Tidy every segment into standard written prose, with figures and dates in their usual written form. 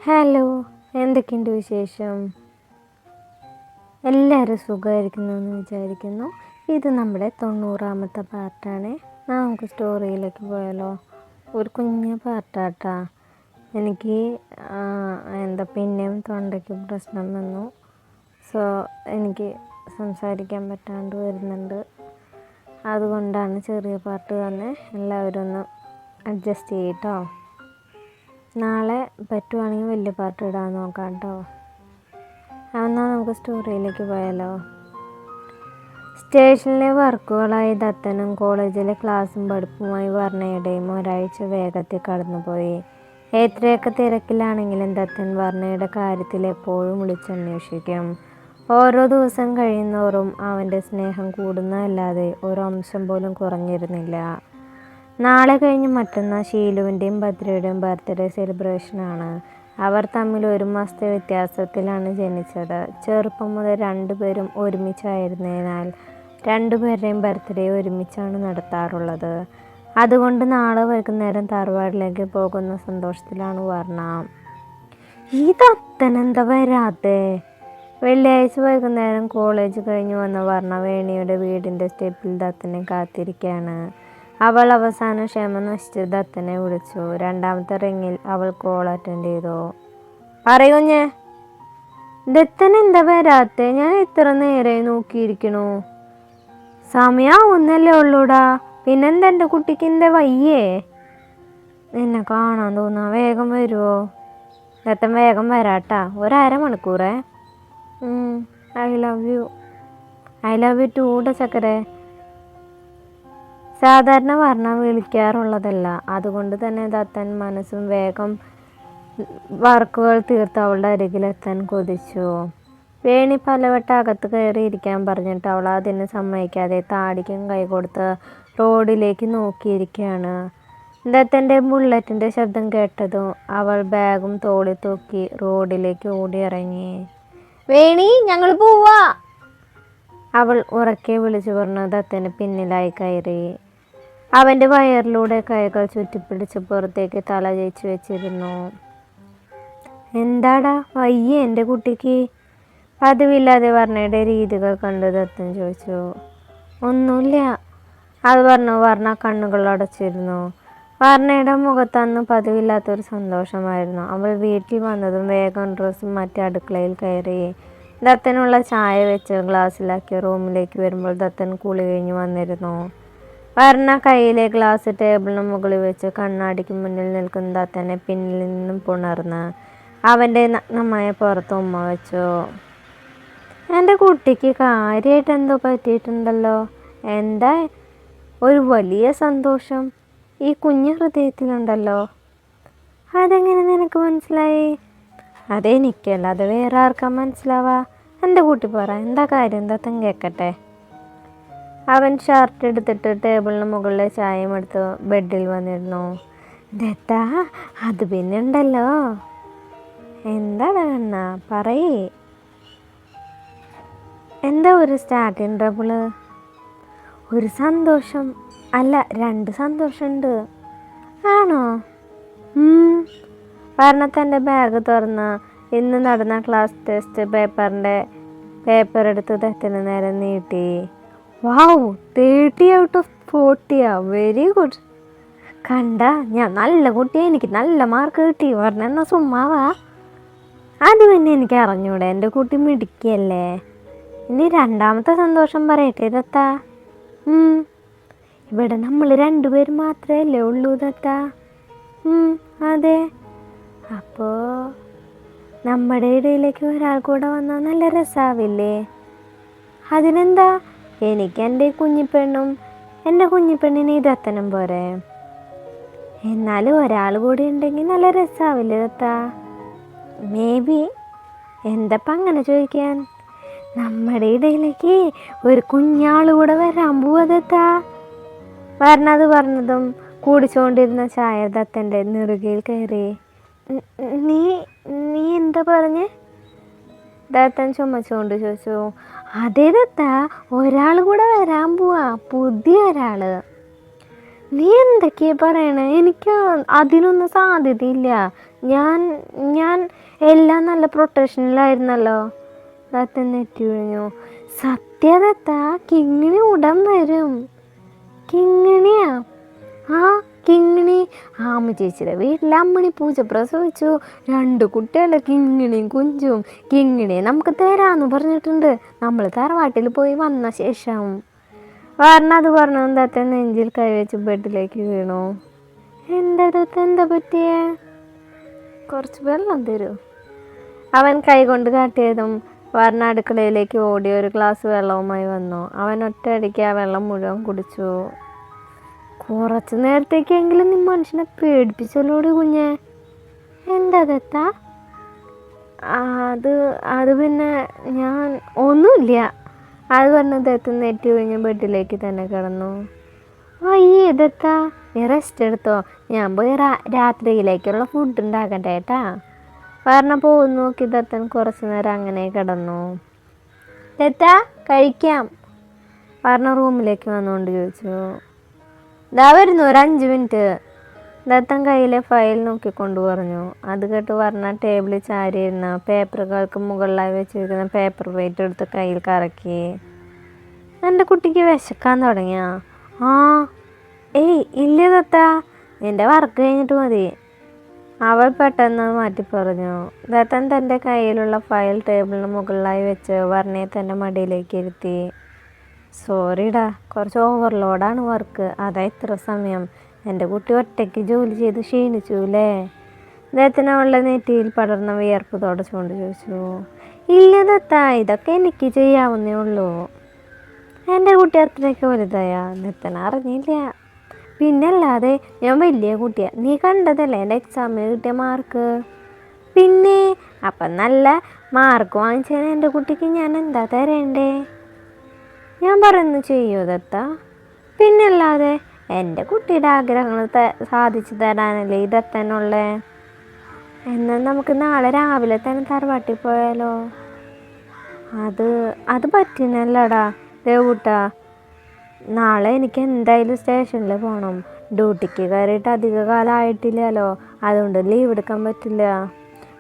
Hello, എന്തൊക്കെയുണ്ട് വിശേഷം? എല്ലാവരും സുഖമായിരിക്കുന്നു എന്ന് വിചാരിക്കുന്നു. ഇത് നമ്മുടെ 90ാമത്തെ പാർട്ടാണ്. നമുക്ക് സ്റ്റോറിയിലേക്ക് പോയാലോ? ഒരു കുഞ്ഞ് പാർട്ടാട്ടാ. എനിക്ക് പിന്നെയും തൊണ്ടയ്ക്ക് പ്രശ്നം വന്നു. സോ എനിക്ക് സംസാരിക്കാൻ പറ്റാണ്ട് വരുന്നുണ്ട്. അതുകൊണ്ടാണ് ചെറിയ പാർട്ട് തന്നെ. എല്ലാവരും ഒന്ന് അഡ്ജസ്റ്റ് ചെയ്യട്ടോ. നാളെ പറ്റുവാണെങ്കിൽ വലിയ പാർട്ട് ഇടാൻ നോക്കാം കേട്ടോ. എന്നാൽ നമുക്ക് സ്റ്റോറിയിലേക്ക് പോയാലോ? സ്റ്റേഷനിലെ വർക്കുകളായി ദത്തനും കോളേജിലെ ക്ലാസ്സും പഠിപ്പുമായി വർണ്ണയുടെയും ഒരാഴ്ച വേഗത്തിൽ കടന്നുപോയി. എത്രയൊക്കെ തിരക്കിലാണെങ്കിലും ദത്തൻ വർണ്ണയുടെ കാര്യത്തിൽ എപ്പോഴും വിളിച്ചന്വേഷിക്കും. ഓരോ ദിവസം കഴിയുന്നോറും അവൻ്റെ സ്നേഹം കൂടുന്നതല്ലാതെ ഒരു അംശം പോലും കുറഞ്ഞിരുന്നില്ല. നാളെ കഴിഞ്ഞ് മറ്റന്നാൾ ഷീലുവിൻ്റെയും ഭദ്രയുടെയും ബർത്ത്ഡേ സെലിബ്രേഷനാണ്. അവർ തമ്മിൽ 1 മാസത്തെ വ്യത്യാസത്തിലാണ് ജനിച്ചത്. ചെറുപ്പം മുതൽ രണ്ടുപേരും ഒരുമിച്ചായിരുന്നതിനാൽ രണ്ടുപേരുടെയും ബർത്ത്ഡേ ഒരുമിച്ചാണ് നടത്താറുള്ളത്. അതുകൊണ്ട് നാളെ വൈകുന്നേരം തറവാടിലേക്ക് പോകുന്ന സന്തോഷത്തിലാണ് വർണ്ണ. ഈ ദത്തനെന്താ വരാത്തെ? വെള്ളിയാഴ്ച വൈകുന്നേരം കോളേജ് കഴിഞ്ഞ് വന്ന വർണ്ണ വേണിയുടെ വീടിൻ്റെ സ്റ്റെപ്പിൽ ദത്തനെ കാത്തിരിക്കുകയാണ്. അവൾ അവസാനം ക്ഷമ നശിച്ച് ദത്തനെ വിളിച്ചു. 2ാമത്തെ റിങ്ങിൽ അവൾ കോൾ അറ്റൻഡ് ചെയ്തു. പറയുഞ്ഞേ, ദത്തൻ എന്താ വരാത്തെ? ഞാൻ ഇത്ര നേരെ നോക്കിയിരിക്കണു. സമയാവുന്നല്ലേ ഉള്ളൂടാ. പിന്നെന്താ എൻ്റെ കുട്ടിക്ക് എന്താ വയ്യേ? എന്നെ കാണാൻ തോന്നാ. വേഗം വരുമോ? ദത്തൻ വേഗം വരാട്ടാ. 1/2 മണിക്കൂറേ. ഐ ലവ് യു ടൂടെ ചക്കരെ. സാധാരണ വർണ്ണ വിളിക്കാറുള്ളതല്ല. അതുകൊണ്ട് തന്നെ ദത്തൻ മനസ്സും വേഗം വർക്കുകൾ തീർത്ത് അവളുടെ അരികിലെത്താൻ കൊതിച്ചു. വേണി പലവട്ടം അകത്ത് കയറിയിരിക്കാൻ പറഞ്ഞിട്ട് അവൾ അതിന് സമ്മതിക്കാതെ താടിക്കും കൈ കൊടുത്ത് റോഡിലേക്ക് നോക്കിയിരിക്കുകയാണ്. ദത്തൻ്റെ ബുള്ളറ്റിൻ്റെ ശബ്ദം കേട്ടതും അവൾ ബാഗും തോളിൽ തൂക്കി റോഡിലേക്ക് ഓടിയിറങ്ങി. വേണി, ഞങ്ങൾ പോവാ, അവൾ ഉറക്കെ വിളിച്ചു പറഞ്ഞു. ദത്തന് പിന്നിലായി കയറി. അവൻ്റെ വയറിലൂടെ കൈകൾ ചുറ്റിപ്പിടിച്ച് പുറത്തേക്ക് തല ജയിച്ചു വെച്ചിരുന്നു. എന്താടാ വയ്യേ എൻ്റെ കുട്ടിക്ക്? പതിവില്ലാതെ വർണ്ണയുടെ രീതികൾ കണ്ട് ദത്തൻ ചോദിച്ചു. ഒന്നുമില്ല, അത് പറഞ്ഞു വർണ്ണ കണ്ണുകൾ അടച്ചിരുന്നു. വർണ്ണയുടെ മുഖത്ത് അന്ന് പതിവില്ലാത്തൊരു സന്തോഷമായിരുന്നു. അവൾ വീട്ടിൽ വന്നതും വേഗം ഡ്രസ്സും മറ്റേ അടുക്കളയിൽ കയറി. ദത്തനുള്ള ചായ വെച്ച് ഗ്ലാസ്സിലാക്കി റൂമിലേക്ക് വരുമ്പോൾ ദത്തൻ കുളി കഴിഞ്ഞ് വന്നിരുന്നു. വർണ്ണ കയ്യിലെ ഗ്ലാസ് ടേബിളിന് മുകളിൽ വെച്ച് കണ്ണാടിക്ക് മുന്നിൽ നിൽക്കുന്ന ദത്തനെ പിന്നിൽ നിന്നും പുണർന്ന് അവൻ്റെ നഗ്നമായ പുറത്ത് ഉമ്മ വെച്ചു. എൻ്റെ കുട്ടിക്ക് കാര്യമായിട്ട് എന്തോ പറ്റിയിട്ടുണ്ടല്ലോ. എന്താ ഒരു വലിയ സന്തോഷം ഈ കുഞ്ഞു ഹൃദയത്തിലുണ്ടല്ലോ. അതെങ്ങനെ നിനക്ക് മനസ്സിലായി? അതെനിക്കല്ല, അത് വേറെ ആർക്കാ മനസ്സിലാവാ? എൻ്റെ കുട്ടി പറ, എന്താ കാര്യം? ദത്തൻ കേൾക്കട്ടെ. അവൻ ഷർട്ട് എടുത്തിട്ട് ടേബിളിന് മുകളിലെ ചായയും എടുത്ത് ബെഡിൽ വന്നിരുന്നു. ദത്ത, അത് പിന്നെ ഉണ്ടല്ലോ. എന്താ വേണ പറയേ? എന്താ ഒരു സ്റ്റാർട്ടിങ് ട്രബിള്? ഒരു സന്തോഷം അല്ല, 2 സന്തോഷമുണ്ട്. ആണോ? പറഞ്ഞ തൻ്റെ ബാഗ് തുറന്ന് ഇന്ന് നടന്ന ക്ലാസ് ടെസ്റ്റ് പേപ്പർ എടുത്ത് ദത്തന് നേരെ നീട്ടി. വാവ്, 30 ഔട്ട് ഓഫ് 40. Very good. കണ്ട, ഞാൻ നല്ല കുട്ടിയെ, എനിക്ക് നല്ല മാർക്ക് കിട്ടി. പറഞ്ഞെന്നാ സുമ്മാവാ? അത് പിന്നെ എനിക്ക് അറിഞ്ഞൂടെ, എൻ്റെ കുട്ടി മിടുക്കിയല്ലേ. ഇനി 2ാമത്തെ സന്തോഷം പറയട്ടെ ദത്ത? ഇവിടെ നമ്മൾ 2 പേര് മാത്രമല്ലേ ഉള്ളൂ ദത്ത? അതെ. അപ്പോൾ നമ്മുടെ ഇടയിലേക്ക് ഒരാൾ കൂടെ വന്നാൽ നല്ല രസാവില്ലേ? അതിനെന്താ, എനിക്ക് എൻ്റെ കുഞ്ഞിപ്പെണ്ണും എൻ്റെ കുഞ്ഞിപ്പെണ്ണിന് ഈ ദത്തനും പോരെ. എന്നാലും ഒരാൾ കൂടി ഉണ്ടെങ്കിൽ നല്ല രസാവില്ലേ ദത്ത? May be. എന്തപ്പം അങ്ങനെ ചോദിക്കാൻ? നമ്മുടെ ഇടയിലേക്ക് ഒരു കുഞ്ഞാൾ കൂടെ വരാൻ പോവാ ദത്ത. പറഞ്ഞതും കുടിച്ചുകൊണ്ടിരുന്ന ചായ ദത്തൻ്റെ നെറുകയിൽ കയറി. നീ എന്താ പറഞ്ഞേ? ദത്തൻ ചുമച്ചുകൊണ്ട് ചോദിച്ചു. അതേ ദത്ത, ഒരാൾ കൂടെ വരാൻ പോവാ, പുതിയ ഒരാൾ. നീ എന്തൊക്കെയാ പറയണേ? എനിക്ക് അതിനൊന്നും സാധ്യതയില്ല. ഞാൻ ഞാൻ എല്ലാം നല്ല പ്രൊട്ടക്ഷനിലായിരുന്നല്ലോ. ദത്തൻ നെറ്റി ഒഴിഞ്ഞു. സത്യദത്ത, കിങ്ങിണി ഉടൻ വരും. കിങ്ങിണിയാ? ആ, കിങ്ങിണി ആമ ചേച്ചിയുടെ വീട്ടിൽ അമ്മണി പൂജ പ്രസവിച്ചു. 2 കുട്ടികളുടെ കിങ്ങിണിയും കുഞ്ചും. കിങ്ങിണിയെ നമുക്ക് തരാന്ന് പറഞ്ഞിട്ടുണ്ട്, നമ്മൾ തറവാട്ടിൽ പോയി വന്ന ശേഷം. അത് പറഞ്ഞു ദത്തൻ നെഞ്ചിൽ കൈവച്ച് ബെഡിലേക്ക് വീണു. എൻ്റെ ദത്ത, എന്താ പറ്റിയേ? കുറച്ച് വെള്ളം തരൂ. അവൻ കൈകൊണ്ട് കാട്ടിയതും അടുക്കളയിലേക്ക് ഓടി ഒരു ഗ്ലാസ് വെള്ളവുമായി വന്നു. അവൻ ഒറ്റയടിക്ക് ആ വെള്ളം മുഴുവൻ കുടിച്ചു. കുറച്ച് നേരത്തേക്കെങ്കിലും നീ മനുഷ്യനെ പേടിപ്പിച്ചല്ലോടി കുഞ്ഞെ. എന്താ ദത്ത? അത് പിന്നെ ഞാൻ ഒന്നുമില്ല. അത് പറഞ്ഞ് ദത്ത നെറ്റി ഒഴിഞ്ഞ് ബെഡിലേക്ക് തന്നെ കിടന്നു. അയ്യേ ദത്ത, നീ റെസ്റ്റ് എടുത്തോ, ഞാൻ പോയി രാത്രിയിലേക്കുള്ള ഫുഡ് ഉണ്ടാക്കട്ടെ ഏട്ടാ. പോകുന്നു നോക്കി ദത്തൻ കുറച്ചു നേരം അങ്ങനെ കിടന്നു. ദത്ത, കഴിക്കാം. റൂമിലേക്ക് വന്നുകൊണ്ട് ചോദിച്ചു. ദാ വരുന്നു, ഒരു 5 മിനിറ്റ്. ദത്തൻ കയ്യിലെ ഫയൽ നോക്കിക്കൊണ്ട് പറഞ്ഞു. അത് കേട്ട് ടേബിളിൽ ചാരിയിരുന്ന പേപ്പറുകൾക്ക് മുകളിലായി വെച്ചിരിക്കുന്ന പേപ്പർ വെയിറ്റ് എടുത്ത് കയ്യിൽ കറക്കി. എൻ്റെ കുട്ടിക്ക് വിശക്കാൻ തുടങ്ങിയ? ആ, ഏയ് ഇല്ല ദത്ത, എൻ്റെ വർക്ക് കഴിഞ്ഞിട്ട് മതി. അവൾ പെട്ടെന്ന് മാറ്റി പറഞ്ഞു. ദത്തൻ തൻ്റെ കയ്യിലുള്ള ഫയൽ ടേബിളിന് മുകളിലായി വെച്ച് വർണ്ണയെ തൻ്റെ മടിയിലേക്ക് ഇരുത്തി. സോറിടാ, കുറച്ച് ഓവർലോഡാണ് വർക്ക്, അതാ ഇത്ര സമയം. എൻ്റെ കുട്ടി ഒറ്റയ്ക്ക് ജോലി ചെയ്ത് ക്ഷീണിച്ചു അല്ലേ? ദത്തൻ അവളുടെ നെറ്റിയിൽ പടർന്ന വിയർപ്പ് തുടച്ചുകൊണ്ട് ചോദിച്ചു. ഇല്ല ദത്ത, ഇതൊക്കെ എനിക്ക് ചെയ്യാവുന്നേ ഉള്ളൂ. എൻ്റെ കുട്ടി അത്രയ്ക്ക് വലുതായ? ദത്തൻ അറിഞ്ഞില്ല. പിന്നല്ലാതെ, ഞാൻ വലിയ കുട്ടിയാണ്. നീ കണ്ടതല്ലേ എൻ്റെ എക്സാമിന് കിട്ടിയ മാർക്ക്? പിന്നെ അപ്പം നല്ല മാർക്ക് വാങ്ങിച്ചാൽ എൻ്റെ കുട്ടിക്ക് ഞാൻ എന്താ തരേണ്ടേ? ഞാൻ പറയുന്നു ചെയ്യൂ ദത്ത. പിന്നല്ലാതെ, എൻ്റെ കുട്ടിയുടെ ആഗ്രഹങ്ങൾ സാധിച്ചു തരാനല്ലേ ഈ ദത്തനുള്ളേ. എന്നാൽ നമുക്ക് നാളെ രാവിലെ തന്നെ തറവാട്ടിൽ പോയാലോ? അത് പറ്റിനല്ലടാ ദേവൂട്ടാ. നാളെ എനിക്ക് എന്തായാലും സ്റ്റേഷനിൽ പോകണം. ഡ്യൂട്ടിക്ക് കയറിയിട്ട് അധിക കാലമായിട്ടില്ലല്ലോ, അതുകൊണ്ട് ലീവ് എടുക്കാൻ പറ്റില്ല.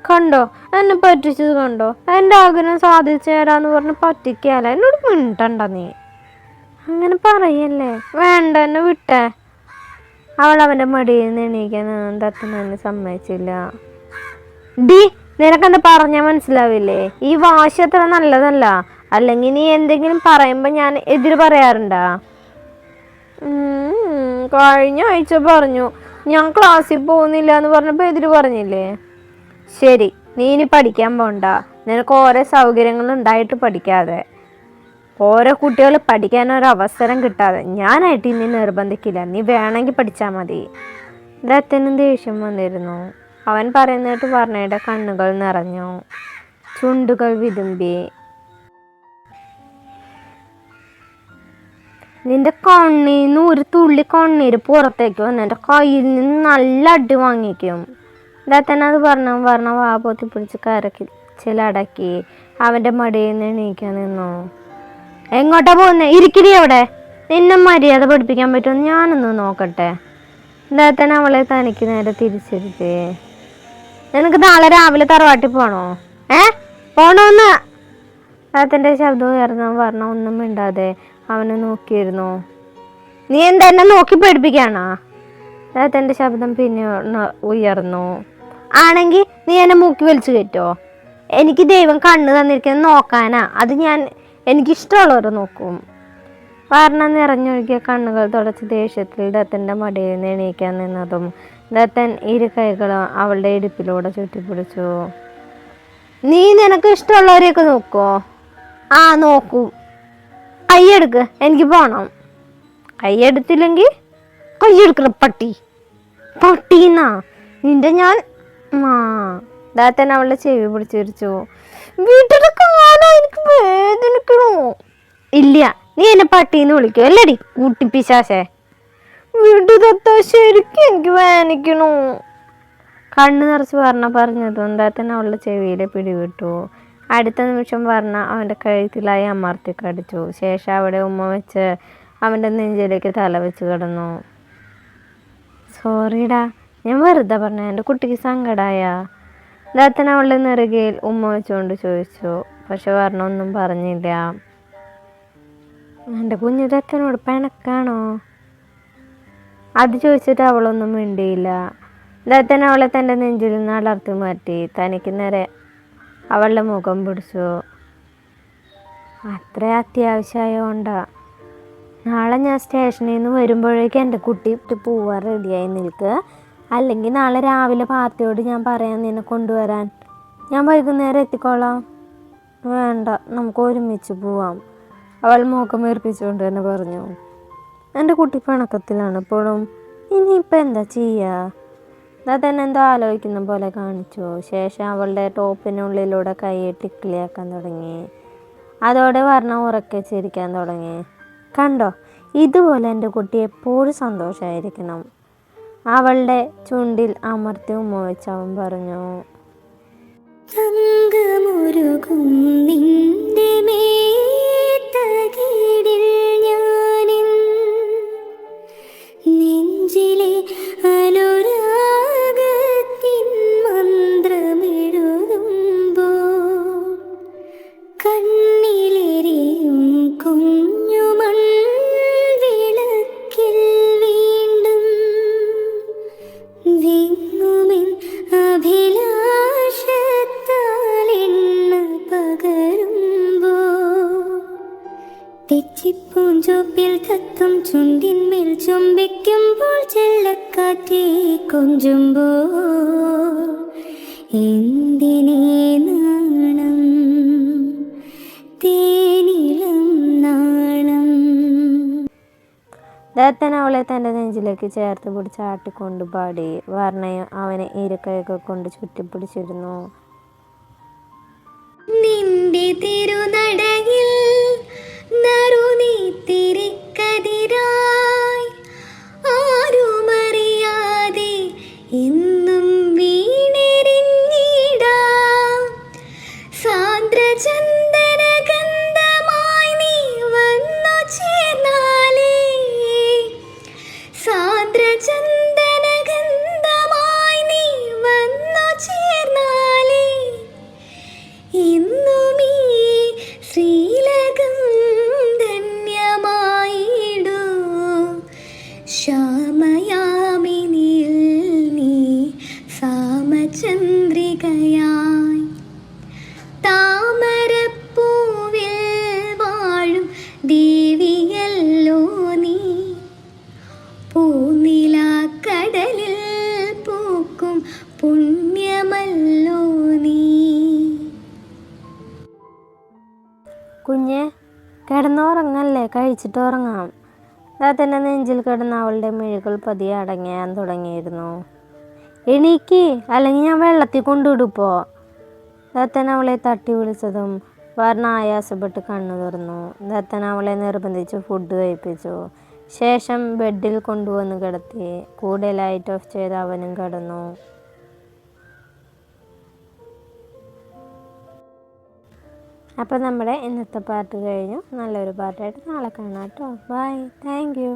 കണ്ടോ, എന്നെ പറ്റിച്ചത് കണ്ടോ? എൻ്റെ ആഗ്രഹം സാധിച്ചു തരാന്ന് പറഞ്ഞ് പറ്റിക്കാല. എന്നോട് മിണ്ടണ്ട നീ. അങ്ങനെ പറയല്ലേ. വേണ്ട, എന്നെ വിട്ടേ. അവൾ അവൻ്റെ മടിയിൽ നിന്ന് എണീക്കാൻ ദത്തൻ എന്നെ സമ്മതിച്ചില്ല. ഡി, നിനക്കെന്താ പറഞ്ഞാൽ മനസ്സിലാവില്ലേ? ഈ വാശി അത്ര നല്ലതല്ല. അല്ലെങ്കിൽ നീ എന്തെങ്കിലും പറയുമ്പോൾ ഞാൻ എതിര് പറയാറുണ്ടാ? കഴിഞ്ഞ ആഴ്ച പറഞ്ഞു ഞാൻ ക്ലാസ്സിൽ പോകുന്നില്ല എന്ന് പറഞ്ഞപ്പോൾ എതിര് പറഞ്ഞില്ലേ? ശരി, നീ ഇനി പഠിക്കാൻ പോണ്ട. നിനക്ക് ഓരോ സൗകര്യങ്ങൾ ഉണ്ടായിട്ട് പഠിക്കാതെ, ഓരോ കുട്ടികൾ പഠിക്കാനൊരവസരം കിട്ടാതെ ഞാനായിട്ട് ഇനി നിർബന്ധിക്കില്ല. നീ വേണമെങ്കിൽ പഠിച്ചാൽ മതി. ദത്തനും ദേഷ്യം വന്നിരുന്നു. അവൻ പറയുന്നിട്ട് വർണ്ണയുടെ കണ്ണുകൾ നിറഞ്ഞു, ചുണ്ടുകൾ വിതുമ്പി. നിന്റെ കണ്ണീന്ന് ഒരു തുള്ളി കണ്ണീര് പുറത്തേക്ക് വന്ന് എൻ്റെ കയ്യിൽ നിന്ന് നല്ല അടി വാങ്ങിക്കും. ദത്തൻ അത് പറഞ്ഞ വാ പൊത്തി പിടിച്ച് കരച്ചിലടക്കി അവൻ്റെ മടിയിൽ നിന്ന് എണീക്കാൻ നിന്നു. എങ്ങോട്ടാ പോകുന്നേ? ഇരിക്കടി അവിടെ. നിന്നെ മര്യാദ പഠിപ്പിക്കാൻ പറ്റുമെന്ന് ഞാനൊന്ന് നോക്കട്ടെ. ദത്തൻ അവളെ തനിക്ക് നേരെ തിരിച്ചിരുത്തി. നിനക്ക് നാളെ രാവിലെ തറവാട്ടിൽ പോണോ? പോണോന്ന്? ദത്തൻ്റെ ശബ്ദം ഉയർന്നു. ഒന്നും മിണ്ടാതെ അവനെ നോക്കിയിരുന്നു. നീ എന്താ എന്നെ നോക്കി പേടിപ്പിക്കാണോ? ദത്തൻ്റെ ശബ്ദം പിന്നെ ഉയർന്നു. ആണെങ്കിൽ നീ എന്നെ മൂക്കി വലിച്ചു കയറ്റോ? എനിക്ക് ദൈവം കണ്ണ് തന്നിരിക്കുന്നത് നോക്കാനാ. അത് ഞാൻ എനിക്കിഷ്ടമുള്ളവരെ നോക്കും. വർണ്ണ നിറഞ്ഞൊഴുകിയ കണ്ണുകൾ തുടച്ച് ദേഷ്യത്തിൽ ദത്തൻ്റെ മടിയിൽ നിന്ന് എണീക്കാൻ നിന്നതും ദത്തൻ 2 കൈകളും അവളുടെ ഇടുപ്പിലൂടെ ചുറ്റിപ്പിടിച്ചു. നീ നിനക്ക് ഇഷ്ടമുള്ളവരെയൊക്കെ നോക്കോ? ആ, നോക്കൂ. കയ്യെടുക്ക്, എനിക്ക് പോണം. കയ്യെടുത്തില്ലെങ്കിൽ കയ്യെടുക്കണ പട്ടീന്നാ നിന്റെ ഞാൻ. ദത്തൻ അവളുടെ ചെവി പിടിച്ചിരിച്ചു. വീട്ടിലെ കാലം എനിക്ക് വേദനിക്കണോ? ഇല്ല, നീ എന്നെ പട്ടീന്ന് വിളിക്കോ അല്ലടി കൂട്ടിപ്പിശാശേ. വീട്ടു ദത്ത, ശരിക്കും എനിക്ക് വേദനിക്കണു. കണ്ണു നിറച്ച് പറഞ്ഞതും ദത്തൻ അവളുടെ ചെവിയിലെ പിടിവിട്ടു. അടുത്ത നിമിഷം അവൻ്റെ കഴുത്തിലായി അമർത്തി കടിച്ചു. ശേഷം അവിടെ ഉമ്മ വെച്ച് അവൻ്റെ നെഞ്ചിലേക്ക് തല വെച്ച് കിടന്നു. സോറിടാ, ഞാൻ വെറുതെ പറഞ്ഞ, എൻ്റെ കുട്ടിക്ക് സങ്കടമായ. ദത്തൻ അവളുടെ നെറുകയിൽ ഉമ്മ വെച്ചുകൊണ്ട് ചോദിച്ചു. പക്ഷെ ഒന്നും പറഞ്ഞില്ല. എൻ്റെ കുഞ്ഞു ദത്തനോട് പിണക്കാണോ? അത് ചോദിച്ചിട്ട് അവളൊന്നും മിണ്ടിയില്ല. ദത്തൻ അവളെ തൻ്റെ നെഞ്ചിൽ നിന്ന് അടർത്തി മാറ്റി തനിക്ക് നേരെ അവളുടെ മുഖം പിടിച്ചു. അത്ര അത്യാവശ്യമായോണ്ടാ. നാളെ ഞാൻ സ്റ്റേഷനിൽ നിന്ന് വരുമ്പോഴേക്കും എൻ്റെ കുട്ടി പോവാൻ റെഡിയായി നിൽക്കുക. അല്ലെങ്കിൽ നാളെ രാവിലെ പാർട്ടിയോട് ഞാൻ പറയാൻ നിന്നെ കൊണ്ടുവരാൻ. ഞാൻ വൈകുന്നേരം എത്തിക്കോളാം. വേണ്ട, നമുക്ക് ഒരുമിച്ച് പോവാം, അവൾ മുഖം വീർപ്പിച്ചുകൊണ്ട് തന്നെ പറഞ്ഞു. എൻ്റെ കുട്ടി പിണക്കത്തിലാണ് ഇപ്പോഴും. ഇനിയിപ്പോൾ എന്താ ചെയ്യുക? ദത്തൻ എന്തോ ആലോചിക്കുന്ന പോലെ കാണിച്ചു. ശേഷം അവളുടെ ടോപ്പിനുള്ളിലൂടെ കൈ ടിക്കിളിയാക്കാൻ തുടങ്ങി. അതോടെ വർണ്ണ ഉറക്കെ ചിരിക്കാൻ തുടങ്ങി. കണ്ടോ, ഇതുപോലെ എൻ്റെ കുട്ടി എപ്പോഴും സന്തോഷമായിരിക്കണം, അവളുടെ ചുണ്ടിൽ അമർത്തി ഉമ്മ വെച്ച് അവൻ പറഞ്ഞു. നെഞ്ചിലെ അനുരാഗത്തിൻ മന്ത്രമെഴുതുമ്പോ കണ്ണിലെരിയും കുഞ്ഞുമൺ വിളക്കിൽ വീണ്ടും വിങ്ങുമെൻ അഭിലാഷത്താൽ എണ്ണ പകരുമ്പോ തെച്ചിപ്പൂഞ്ചോപ്പിൽ തത്തും ചുണ്ടിന്മേൽ ചുംബിക്കുമ്പോൾ ചെല്ലക്കാറ്റേ കൊഞ്ചുമ്പോ എന്തിനേ നാണം, തേനിളം നാണം. ദത്തൻ അവളെ തൻ്റെ നെഞ്ചിലേക്ക് ചേർത്ത് പിടിച്ച് ആട്ടിക്കൊണ്ട് പാടി. വർണ്ണയും അവനെ ഇരക്കൈകൾ കൊണ്ട് ചുറ്റിപ്പിടിച്ചിരുന്നു. നിന്റെ തിരുനടയിൽ നറുനീത്തിരിക്കതിരായി ആരുമറിയാതെ എന്നും വീണെരിഞ്ഞിടാം. സാന്ദ്രചന്ദന ഗന്ധമായി നീ വന്നു ചേർന്നാലേ, സാന്ദ്രചന്ദന ഗന്ധമായി നീ വന്നു ചേർന്നാലേ ഇന്നുമീ ശ്രീലകം ധന്യമായിടൂ. ശ്യാമയാമിനിയിൽ നീ സാമചന്ദ്രികയായി താമരപ്പൂവിൽ വാഴും ദേവിയല്ലോ നീ. പൂനിലാക്കടലിൽ പൂക്കും പുണ്യമല്ലോ നീ. കുഞ്ഞെ, കിടന്നുറങ്ങല്ലേ, കഴിച്ചിട്ട് ഉറങ്ങാം. ദത്തൻ്റെ നെഞ്ചിൽ കിടന്ന് അവളുടെ മിഴികൾ പതിയെ അടങ്ങാൻ തുടങ്ങിയിരുന്നു. എണീക്ക്, അല്ലെങ്കിൽ ഞാൻ വെള്ളത്തിൽ കൊണ്ടുവിടുപ്പോ. ദത്തൻ അവളെ തട്ടി വിളിച്ചതും വർണ്ണ ആയാസപ്പെട്ട് കണ്ണു തുറന്നു. ദത്തൻ അവളെ നിർബന്ധിച്ച് ഫുഡ് കഴിപ്പിച്ചു. ശേഷം ബെഡിൽ കൊണ്ടുവന്ന് കിടത്തി. കൂടെ ലൈറ്റ് ഓഫ് ചെയ്ത് അവനും കിടന്നു. അപ്പോൾ നമ്മുടെ ഇന്നത്തെ പാട്ട് കഴിഞ്ഞു. നല്ലൊരു പാട്ടായിട്ട് നാളെ കാണാം കേട്ടോ. Bye, thank U.